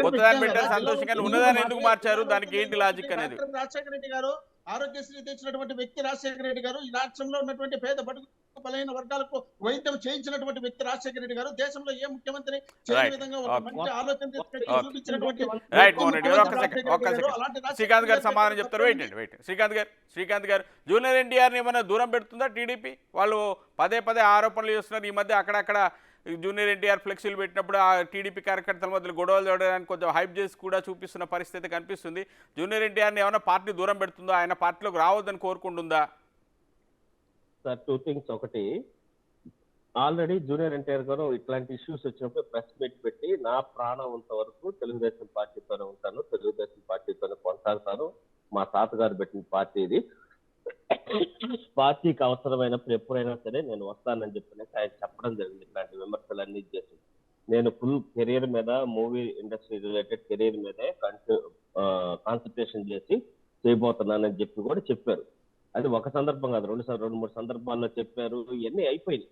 కొత్తదాన్ని పెట్టారు సంతోషం, కానీ ఉన్నదాన్ని ఎందుకు మార్చారు? దానికి ఏంటి లాజిక్ అనేది? రాజశేఖర రెడ్డి గారు ఆరోగ్యశ్రీ తెచ్చినటువంటి వ్యక్తి రాజశేఖర రెడ్డి గారు. ఈ రాష్ట్రంలో ఉన్నటువంటి పేద బడుగు బలైన వర్గాలకు వైద్యం చేయించినటువంటి వ్యక్తి రాజశేఖర రెడ్డి గారు. దేశంలో ఏ ముఖ్యమంత్రి చేయని విధంగా ఒక మంచి ఆలోచన చూపించినటువంటి శ్రీకాంత్ గారు సమాధానం చెప్తారు. వెయిట్ శ్రీకాంత్ గారు జూనియర్ ఎన్టీఆర్ని ఏమైనా దూరం పెడుతుందా టీడీపీ? వాళ్ళు పదే ఆరోపణలు చేస్తున్నారు. ఈ మధ్య అక్కడక్కడ జూనియర్ ఎన్టీఆర్ ఫ్లెక్సీలు పెట్టినప్పుడు ఆ టీడీపీ కార్యకర్తల మధ్య గొడవలు చూడడానికి కొంచెం హైప్ చేసి కూడా చూపిస్తున్న పరిస్థితి కనిపిస్తుంది. జూనియర్ ఎన్టీఆర్ని ఏమైనా పార్టీ దూరం పెడుతుందో, ఆయన పార్టీలోకి రావద్దని కోరుకుంటుందా? Sir, 2 things. ఒకటి, ఆల్రెడీ జూనియర్ ఎన్టీఆర్ గారు ఇట్లాంటి ఇష్యూస్ వచ్చినప్పుడు ప్రెస్ మీట్ పెట్టి నా ప్రాణం ఉన్నంత వరకు తెలుగుదేశం పార్టీతోనే ఉంటాను, తెలుగుదేశం పార్టీతోనే కొనసాగుతాను, మా తాతగారు పెట్టిన పార్టీ ఇది, పార్టీకి అవసరమైనప్పుడు ఎప్పుడైనా సరే నేను వస్తానని చెప్పినాక ఆయన చెప్పడం జరిగింది. ఇట్లాంటి విమర్శలన్నీ చేసి నేను ఫుల్ కెరీర్ మీద, మూవీ ఇండస్ట్రీ రిలేటెడ్ కెరీర్ మీదే కాన్సన్ట్రేషన్ చేసి చేయబోతున్నానని చెప్పి కూడా చెప్పారు. అది ఒక సందర్భం కాదు, 2-3 సందర్భాల్లో చెప్పారు. ఇవన్నీ అయిపోయినాయి.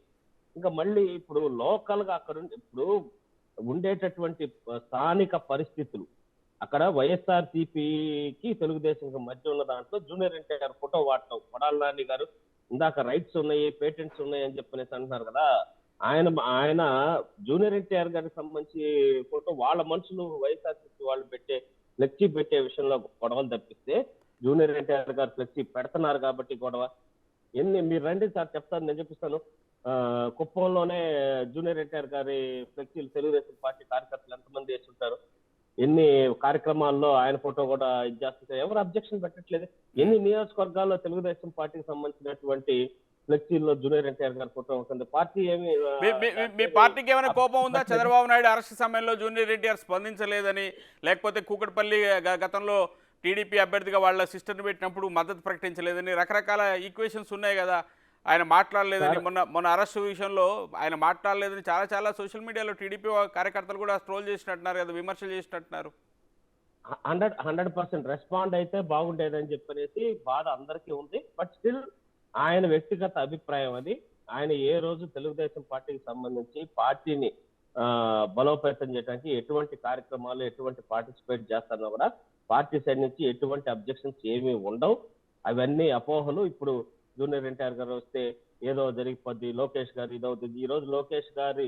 ఇంకా మళ్ళీ ఇప్పుడు లోకల్ గా అక్కడ ఇప్పుడు ఉండేటటువంటి స్థానిక పరిస్థితులు, అక్కడ వైఎస్ఆర్సీపీకి తెలుగుదేశం మధ్య ఉన్న దాంట్లో జూనియర్ ఎన్టీఆర్ ఫోటో వాడటం, కొడాలి నాని గారు ఇందాక రైట్స్ ఉన్నాయి, పేటెంట్స్ ఉన్నాయి అని చెప్పనేసి అంటున్నారు కదా, ఆయన జూనియర్ ఎన్టీఆర్ గారికి సంబంధించి ఫోటో వాళ్ళ మనుషులు వైఎస్ఆర్సీపీ వాళ్ళు ఫ్లెక్సీ పెట్టే విషయంలో గొడవలు తప్పిస్తే జూనియర్ ఎన్టీఆర్ గారు ఫ్లెక్సీ పెడుతున్నారు కాబట్టి గొడవ. మీరు రండి సార్ చెప్తాను, నేను చెప్పిస్తాను. కుప్పంలోనే జూనియర్ ఎన్టీఆర్ గారి ఫ్లెక్సీలు తెలుగుదేశం పార్టీ కార్యకర్తలు ఎంతమంది వేస్తుంటారు, ఎన్ని కార్యక్రమాల్లో ఆయన ఫోటో కూడా చేస్తుంటారు, ఎవరు అబ్జెక్షన్ పెట్టట్లేదు. ఎన్ని నియోజకవర్గాల్లో తెలుగుదేశం పార్టీకి సంబంధించినటువంటి ఫ్లెక్సీల్లో జూనియర్ ఎన్టీఆర్ గారి ఫోటో ఉంటుంది. పార్టీ ఏమి, మీ పార్టీకి ఏమైనా కోపం ఉందా? చంద్రబాబు నాయుడు అరెస్ట్ సమయంలో జూనియర్ ఎన్టీఆర్ స్పందించలేదని, లేకపోతే కూకట్పల్లి గతంలో టీడీపీ అభ్యర్థిగా వాళ్ళ సిస్టర్ని పెట్టినప్పుడు మద్దతు ప్రకటించలేదని రకరకాల ఈక్వేషన్స్ ఉన్నాయి కదా, ఆయన మాట్లాడలేదని, మొన్న అరెస్ట్ విషయంలో ఆయన మాట్లాడలేదని చాలా సోషల్ మీడియాలో టీడీపీ కార్యకర్తలు కూడా ట్రోల్ చేసినట్టున్నారు కదా, విమర్శలు చేసినట్టున్నారు. 100% రెస్పాండ్ అయితే బాగుండేదని చెప్పనేసి బాధ అందరికీ ఉంది. బట్ స్టిల్ ఆయన వ్యక్తిగత అభిప్రాయం అది. ఆయన ఏ రోజు తెలుగుదేశం పార్టీకి సంబంధించి పార్టీని బలోపేతం చేయడానికి ఎటువంటి కార్యక్రమాలు, ఎటువంటి పార్టిసిపేట్ చేస్తారో కూడా పార్టీ సైడ్ నుంచి ఎటువంటి అబ్జెక్షన్స్ ఏమీ ఉండవు. అవన్నీ అపోహలు. ఇప్పుడు జూనియర్ ఎన్టీఆర్ గారు వస్తే ఏదో జరిగిపోద్ది, లోకేష్ గారు ఇదవుతుంది. ఈ రోజు లోకేష్ గారి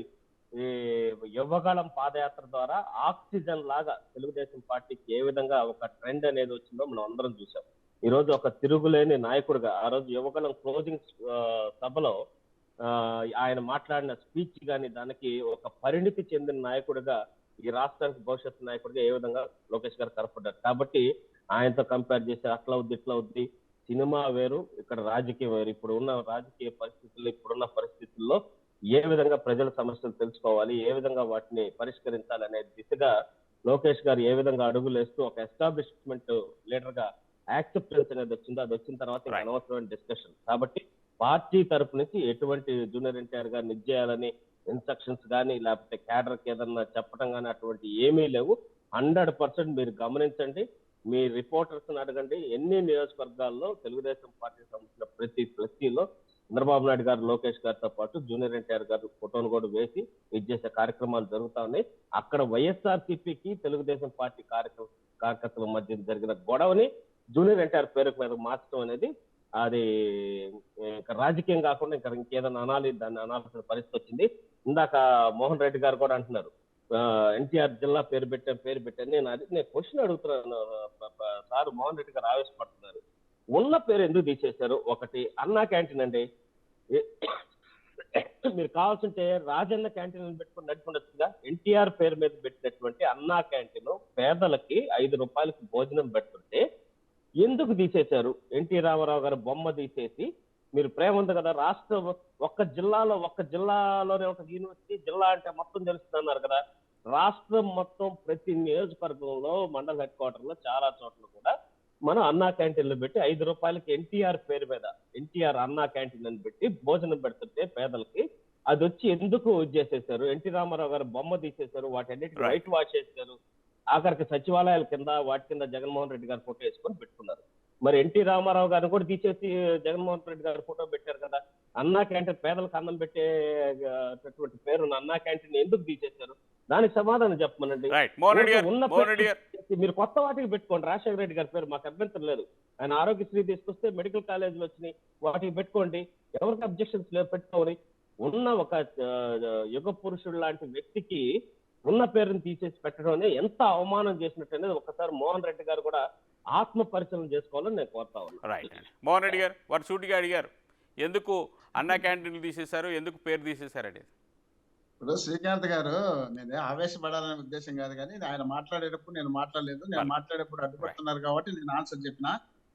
యువగళం పాదయాత్ర ద్వారా ఆక్సిజన్ లాగా తెలుగుదేశం పార్టీకి ఏ విధంగా ఒక ట్రెండ్ అనేది వచ్చిందో మనం అందరం చూసాం. ఈ రోజు ఒక తిరుగులేని నాయకుడిగా, ఆ రోజు యువగళం క్లోజింగ్ సభలో ఆయన మాట్లాడిన స్పీచ్ కానీ దానికి ఒక పరిణితి చెందిన నాయకుడిగా, ఈ రాష్ట్రానికి భవిష్యత్తు నాయకుడిగా ఏ విధంగా లోకేష్ గారు కనపడ్డారు. కాబట్టి ఆయనతో కంపేర్ చేసి అట్లా అవుద్ది, సినిమా వేరు, ఇక్కడ రాజకీయం వేరు. ఇప్పుడున్న రాజకీయ పరిస్థితుల్లో, ఇప్పుడున్న పరిస్థితుల్లో ఏ విధంగా ప్రజల సమస్యలు తెలుసుకోవాలి, ఏ విధంగా వాటిని పరిష్కరించాలి అనే దిశగా లోకేష్ గారు ఏ విధంగా అడుగులు వేస్తూ ఒక ఎస్టాబ్లిష్మెంట్ లీడర్ గా యాక్సెప్టెన్స్ అనేది వచ్చిందో, అది వచ్చిన తర్వాత అనవసరమైన డిస్కషన్. కాబట్టి పార్టీ తరపు నుంచి ఎటువంటి జూనియర్ ఎన్టీఆర్ గారిని ఇచ్చేయాలని ఇన్స్ట్రక్షన్స్ కానీ, లేకపోతే క్యాడర్కి ఏదన్నా చెప్పడం కానీ అటువంటి ఏమీ లేవు. 100% మీరు గమనించండి, మీ రిపోర్టర్స్ అడగండి, ఎన్ని నియోజకవర్గాల్లో తెలుగుదేశం పార్టీకి సంబంధించిన ప్రతి ఫ్లెక్సీలో చంద్రబాబు నాయుడు గారు, లోకేష్ గారితో పాటు జూనియర్ ఎన్టీఆర్ గారు ఫోటోను కూడా వేసి ఇచ్చేసే కార్యక్రమాలు జరుగుతా ఉన్నాయి. అక్కడ వైఎస్ఆర్సీపీకి తెలుగుదేశం పార్టీ కార్యకర్తల మధ్య జరిగిన గొడవని జూనియర్ ఎన్టీఆర్ పేరు మీద మార్చడం అనేది అది ఇంకా రాజకీయం కాకుండా ఇంకా ఇంకేదైనా అనాలి, దాన్ని అనాల్సిన పరిస్థితి వచ్చింది. ఇందాక మోహన్ రెడ్డి గారు కూడా అంటున్నారు ఎన్టీఆర్ జిల్లా పేరు పెట్టాను. నేను క్వశ్చన్ అడుగుతున్నాను సార్. మోహన్ రెడ్డి గారు ఆవేశపడుతున్నారు. ఉన్న పేరు ఎందుకు తీసేశారు? ఒకటి అన్నా క్యాంటీన్ అండి. మీరు కావాల్సింటే రాజన్న క్యాంటీన్ పెట్టుకుని నడుపుకుండొచ్చుగా. ఎన్టీఆర్ పేరు మీద పెట్టినటువంటి అన్నా క్యాంటీన్ పేదలకి 5 రూపాయలకి భోజనం పెడుతుంటే ఎందుకు తీసేశారు? ఎన్టీ రామారావు గారు బొమ్మ తీసేసి, మీరు ప్రేమ ఉంది కదా రాష్ట్రం ఒక్క జిల్లాలోనే ఒక యూనివర్సిటీ, జిల్లా అంటే మొత్తం తెలుస్తున్నారు కదా. రాష్ట్రం మొత్తం ప్రతి నియోజకవర్గంలో మండల హెడ్ క్వార్టర్ లో చాలా చోట్ల కూడా మనం అన్నా క్యాంటీన్లు పెట్టి 5 రూపాయలకి ఎన్టీఆర్ పేరు మీద ఎన్టీఆర్ అన్నా క్యాంటీన్ అని పెట్టి భోజనం పెడుతుంటే పేదలకి అది వచ్చి ఎందుకు చేసేసారు? ఎన్టీ రామారావు గారు బొమ్మ తీసేశారు, వాటన్నిటిని వైట్ వాష్ చేశారు. ఆఖరికి సచివాలయాల కింద వాటి కింద జగన్మోహన్ రెడ్డి గారు ఫోటో వేసుకొని పెట్టుకున్నారు. మరి ఎన్టీ రామారావు గారిని కూడా తీసేసి జగన్మోహన్ రెడ్డి గారు ఫోటో పెట్టారు కదా. అన్నా క్యాంటీన్ పేదలకు అన్నం పెట్టేటటువంటి పేరు అన్నా క్యాంటీన్ ఎందుకు తీసేశారు? దానికి సమాధానం చెప్పమనండి. మీరు కొత్త వాటికి పెట్టుకోండి. రాజశేఖర రెడ్డి గారి పేరు మాకు అభ్యంతరం లేదు. ఆయన ఆరోగ్యశ్రీ తీసుకొస్తే మెడికల్ కాలేజీలు వచ్చినాయి, వాటికి పెట్టుకోండి. ఎవరికి అబ్జెక్షన్స్ లేవు, పెట్టుకోవాలి. ఉన్న ఒక యుగ పురుషుడు లాంటి వ్యక్తికి ఉన్న పేరుని తీసేసి పెట్టడం అనేది ఎంత అవమానం చేసినట్టు అనేది ఒకసారి మోహన్ రెడ్డి గారు కూడా ఆత్మ పరిశీలన చేసుకోవాలని నేను కోరుతా ఉన్నాను. రైట్ అండి. మోహన్ రెడ్డి గారు వారు సూటిగా అడిగారు, ఎందుకు అన్నా క్యాంటీన్లు తీసేశారు, ఎందుకు పేరు తీసేశారు అనేది. ఇప్పుడు శ్రీకాంత్ గారు, నేనే ఆవేశపడాలనే ఉద్దేశం కాదు, కానీ ఆయన మాట్లాడేటప్పుడు నేను మాట్లాడలేదు. నేను మాట్లాడేటప్పుడు అడ్డుపడుతున్నారు కాబట్టి నేను ఆన్సర్ చెప్పిన.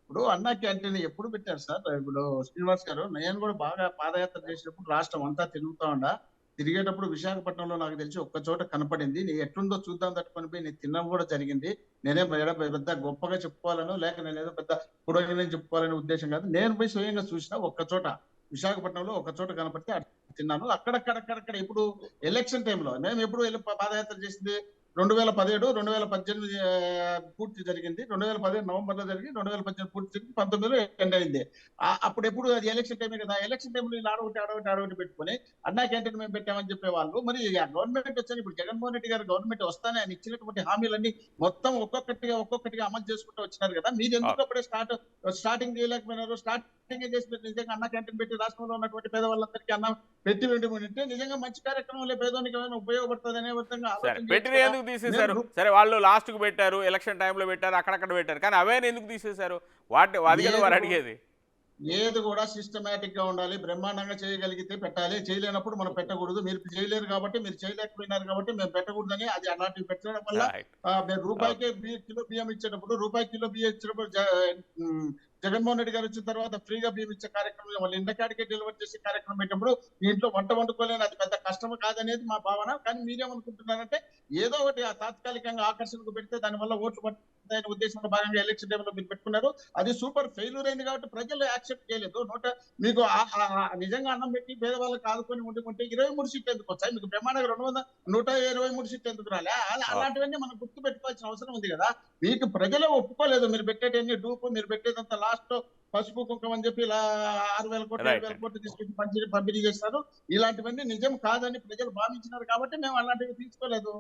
ఇప్పుడు అన్నా క్యాంటీన్ ఎప్పుడు పెట్టారు సార్? ఇప్పుడు శ్రీనివాస్ గారు, నేను కూడా బాగా పాదయాత్ర చేసినప్పుడు రాష్ట్రం అంతా తిరుగుతా ఉండా. తిరిగేటప్పుడు విశాఖపట్నంలో నాకు తెలిసి ఒక్క చోట కనపడింది. నీ ఎట్లుందో చూద్దాం తట్టుకొని పోయి నేను తినడం కూడా జరిగింది. నేనే పెద్ద గొప్పగా చెప్పుకోవాలనో లేక నేను ఏదో పెద్ద పురోగతి చెప్పుకోవాలనే ఉద్దేశం కాదు. నేను పోయి స్వయంగా చూసిన ఒక్క చోట విశాఖపట్నంలో ఒక చోట కనపడితే తిన్నాను. అక్కడక్కడక్కడక్కడ ఇప్పుడు ఎలక్షన్ టైంలో మేము ఎప్పుడు పాదయాత్ర చేసింది 2017, 2018 పూర్తి జరిగింది. 2017 నవంబర్లో జరిగి 2018 పూర్తి జరిగి 19లో ఎండ్ అయింది. అప్పుడు ఎప్పుడు అది ఎలక్షన్ టైమే కదా. ఎలక్షన్ టైంలో వీళ్ళు ఆడొకటి పెట్టుకొని అన్నా క్యాంటీన్ మేము పెట్టామని చెప్పేవాళ్ళు. మరి గవర్నమెంట్ వచ్చాను, ఇప్పుడు జగన్మోహన్ రెడ్డి గారు గవర్నమెంట్ వస్తానే ఆయన ఇచ్చినటువంటి హామీలన్నీ మొత్తం ఒక్కొక్కటిగా అమలు చేసుకుంటూ వచ్చినారు కదా. మీరు ఎందుకు అప్పుడే స్టార్టింగ్ చేయలేకపోయినారు? స్టార్టింగ్ చేసి నిజంగా అన్నా క్యాంటీన్ పెట్టి రాష్ట్రంలో ఉన్నటువంటి పేదవాళ్ళందరికీ అన్నం పెట్టి ఉంటే నిజంగా మంచి కార్యక్రమంలో పేదోనికి ఏమైనా ఉపయోగపడుతుంది అనే విధంగా తీసేశారు. సరే, వాళ్ళు లాస్ట్ కు పెట్టారు, ఎలక్షన్ టైంలో పెట్టారు, అక్కడక్కడ పెట్టారు, కానీ అవే ఎందుకు తీసేశారు? వాటి వారు అడిగేది ఏది కూడా సిస్టమేటిక్ గా ఉండాలి. బ్రహ్మాండంగా చేయగలిగితే పెట్టాలి, చేయలేనప్పుడు మనం పెట్టకూడదు. మీరు చేయలేరు కాబట్టి, మీరు చేయలేకపోయినారు కాబట్టి మేము పెట్టకూడదని అది అలాంటివి పెట్టడం వల్ల మీరు రూపాయికే కిలో బియ్యం ఇచ్చేటప్పుడు, రూపాయి కిలో బియ్యం ఇచ్చేటప్పుడు జగన్మోహన్ రెడ్డి గారు వచ్చిన తర్వాత ఫ్రీగా బియ్యం ఇచ్చే కార్యక్రమం, వాళ్ళు ఇండకాడికే డెలివరీ చేసే కార్యక్రమం పెట్టినప్పుడు ఇంట్లో వంట వండుకోలేని అది పెద్ద కష్టం కాదనేది మా భావన. కానీ మీరేమనుకుంటున్నారంటే ఏదో ఒకటి తాత్కాలికంగా ఆకర్షణకు పెడితే దానివల్ల ఓట్లు పడతాయనే ఉద్దేశంలో భాగంగా ఎలక్షన్ టైంలో మీరు పెట్టుకున్నారు. అది సూపర్ ఫెయిల్యూర్ అయింది కాబట్టి ప్రజలు యాక్సెప్ట్ చేయలేదు. మీకు నిజంగా అన్నం పెట్టి పేదవాళ్ళకి ఆదుకొని ఉండుకుంటే 23 సీట్లు ఎందుకు వచ్చాయి? మీకు బ్రహ్మాండంగా 123 సీట్లు ఎందుకు రాలే? అలాంటివన్నీ మనం గుర్తు పెట్టుకోవాల్సిన అవసరం ఉంది కదా. మీకు ప్రజలే ఒప్పుకోలేదు. మీరు పెట్టేటన్ని డూపు, మీరు పెట్టేదంతా లాస్ట్ పసుపు కుంకం అని చెప్పి ఇలా 6,000 కోట్లు 7,000 కోట్లు తీసుకొచ్చి పంపిణీ చేస్తారు. ఇలాంటివన్నీ నిజం కాదని ప్రజలు భావించినారు కాబట్టి మేము అలాంటివి తీసుకోలేదు.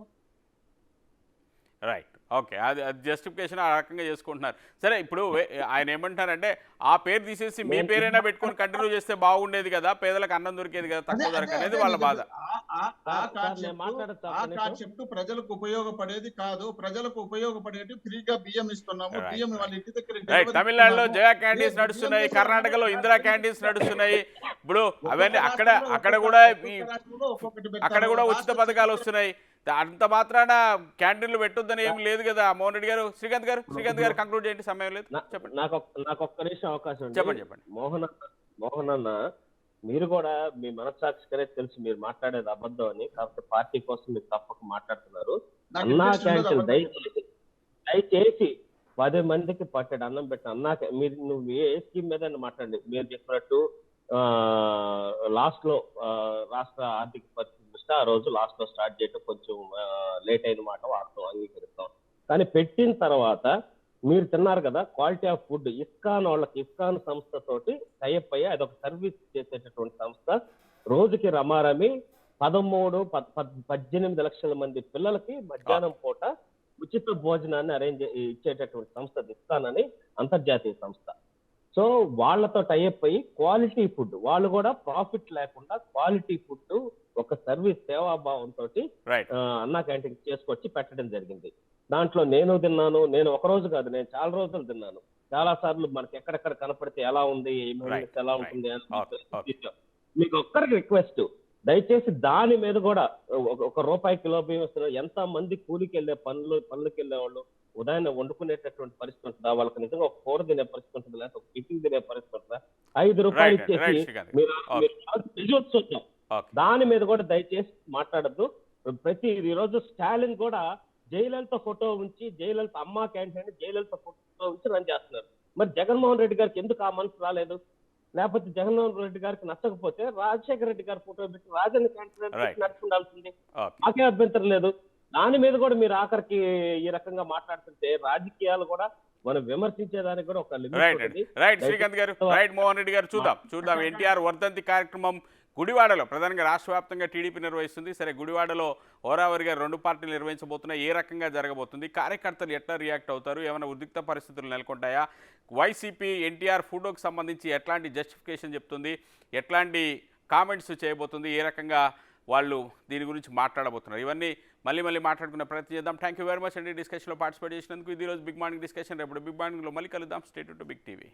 Right, okay. అది జస్టిఫికేషన్ ఆ రకంగా చేసుకుంటున్నారు. సరే, ఇప్పుడు ఆయన ఏమంటారంటే ఆ పేరు తీసేసి మీ పేరైనా పెట్టుకొని కంటిన్యూ చేస్తే బాగుండేది కదా, పేదలకు అన్నం దొరికేది కదా, తక్కువ ధరకు అనేది వాళ్ళ బాధ. ఆ కాన్సెప్ట్ ప్రజలకు ఉపయోగపడేది కాదు. ప్రజలకు ఉపయోగపడేది ఫ్రీగా బియ్యం ఇస్తున్నాము. బియ్యం వాళ్ళ ఇంటి దగ్గర. తమిళనాడులో జయా క్యాంటీన్స్ నడుస్తున్నాయి, కర్ణాటకలో ఇందిరా క్యాంటీన్స్ నడుస్తున్నాయి. ఇప్పుడు అవన్నీ అక్కడ కూడా ఉచిత పథకాలు వస్తున్నాయి. అంత మాత్రాన క్యాంటీన్లు పెట్టొద్దని ఏం లేదు కదా. మోహన్ రెడ్డి గారు, శ్రీకాంత్ గారు కంక్లూడ్ చేయండి, సమయం లేదు. చెప్పండి. నాకు ఒక్క నిమిషం అవకాశం. చెప్పండి. మోహన్ అన్న, మీరు కూడా మీ మనస్సాక్షిగానే తెలుసు మీరు మాట్లాడేది అబద్ధం అని, కాకపోతే పార్టీ కోసం మీరు తప్పక మాట్లాడుతున్నారు. అన్నా క్యాంటీన్ దయచేసి 10 మందికి పట్టాడు అన్నం పెట్టిన అన్నా. నువ్వు ఏ స్కీమ్ మీద మాట్లాడండి. మీరు చెప్పినట్టు లాస్ట్ లో రాష్ట్ర ఆర్థిక పరిస్థితి దృష్ట్యా ఆ రోజు లాస్ట్ లో స్టార్ట్ చేయడం కొంచెం లేట్ అయిన మాట వాస్తవం, అంగీకరిస్తాం. కానీ పెట్టిన తర్వాత మీరు తిన్నారు కదా, క్వాలిటీ ఆఫ్ ఫుడ్ ఇస్కాన్ సంస్థ తోటి టైఅప్ అయ్యి అదొక సర్వీస్ చేసేటటువంటి సంస్థ. రోజుకి రమారమి 18 లక్షల మంది పిల్లలకి మధ్యాహ్నం పూట ఉచిత భోజనాన్ని ఇచ్చేటటువంటి సంస్థ ఇస్కాన్ అని, అంతర్జాతీయ సంస్థ. సో వాళ్ళతో టైఅప్ అయ్యి క్వాలిటీ ఫుడ్, వాళ్ళు కూడా ప్రాఫిట్ లేకుండా క్వాలిటీ ఫుడ్ ఒక సర్వీస్ సేవాభావంతో రైట్ అన్నా క్యాంటీన్ చేసుకొచ్చి పెట్టడం జరిగింది. దాంట్లో నేను తిన్నాను. నేను ఒక రోజు కాదు, నేను చాలా రోజులు తిన్నాను. చాలా సార్లు మనకి ఎక్కడెక్కడ కనపడితే ఎలా ఉంది, రైట్ ఎలా రైట్ ఉంటుంది ఓకే ఓకే అని మీకు ఒక్కరికి రిక్వెస్ట్, దయచేసి దాని మీద కూడా ఒక రూపాయి కిలో బియ్యం ఇస్తున్నారు. ఎంత మంది కూలికి వెళ్ళే పనులకి వెళ్ళే వాళ్ళు ఉదయాన్నే వండుకునేటటువంటి పరిస్థితి ఉంటుందా? వాళ్ళకి నిజంగా ఒక కూర తినే పరిస్థితి ఉంటుంది, లేకపోతే ఒక టిఫిన్ తినే పరిస్థితి ఉంటుందా? 5 రూపాయలు రైట్ రైట్ ఇచ్చేసి శ్రీకాంత్ మీరు ఓకే రిజల్ట్స్ చూద్దాం. ఓకే దాని మీద కూడా దయచేసి మాట్లాడద్దు. ఈ రోజు స్టాలిన్ కూడా జయలలిత ఫోటో ఉంచి, జయలలిత అమ్మ క్యాంటీన్ జయలలిత ఫోటో ఉంచి రన్ చేస్తున్నారు. మరి జగన్మోహన్ రెడ్డి గారికి ఎందుకు ఆ మనసు రాలేదు? లేకపోతే జగన్మోహన్ రెడ్డి గారికి నచ్చకపోతే రాజశేఖర రెడ్డి గారి ఫోటో పెట్టి రాజన్న క్యాంటీన్ రైట్ నడిచి ఉండాల్సింది. ఓకే నాకే అభ్యంతరం లేదు. దాని మీద కూడా మీరు ఆఖరికి ఈ రకంగా మాట్లాడుతుంటే రాజకీయాలు కూడా మనం విమర్శించేదానికి కూడా ఒక లిమిట్ రైట్ ఉంటుంది. రైట్ శ్రీకాంత్ గారు, రైట్ మోహన్ రెడ్డి గారు, చూద్దాం ఎన్టీఆర్ వర్ధంతి కార్యక్రమం గుడివాడలో ప్రధానంగా రాష్ట్ర వ్యాప్తంగా టీడీపీ నిర్వహిస్తుంది. సరే, గుడివాడలో హోరావరిగా 2 పార్టీలు నిర్వహించబోతున్నాయి. ఏ రకంగా జరగబోతుంది? కార్యకర్తలు ఎట్లా రియాక్ట్ అవుతారు? ఏమైనా ఉద్రిక్త పరిస్థితులు నెలకొంటాయా? వైసీపీ ఎన్టీఆర్ ఫోటోకి సంబంధించి ఎట్లాంటి జస్టిఫికేషన్ చెప్తుంది? ఎట్లాంటి కామెంట్స్ చేయబోతుంది? ఏ రకంగా వాళ్ళు దీని గురించి మాట్లాడబోతున్నారు? ఇవన్నీ మళ్ళీ మాట్లాడుకునే ప్రయత్నం చేద్దాం. థ్యాంక్ యూ వెరీ మచ్ అండి డిస్కషన్లో పార్టిసిపేట్ చేసినందుకు. ఇది రోజు బిగ్ మార్నింగ్ డిస్కషన్. రేపు బిగ్ మార్నింగ్లో మళ్ళీ కలుద్దాం. Stay to big TV.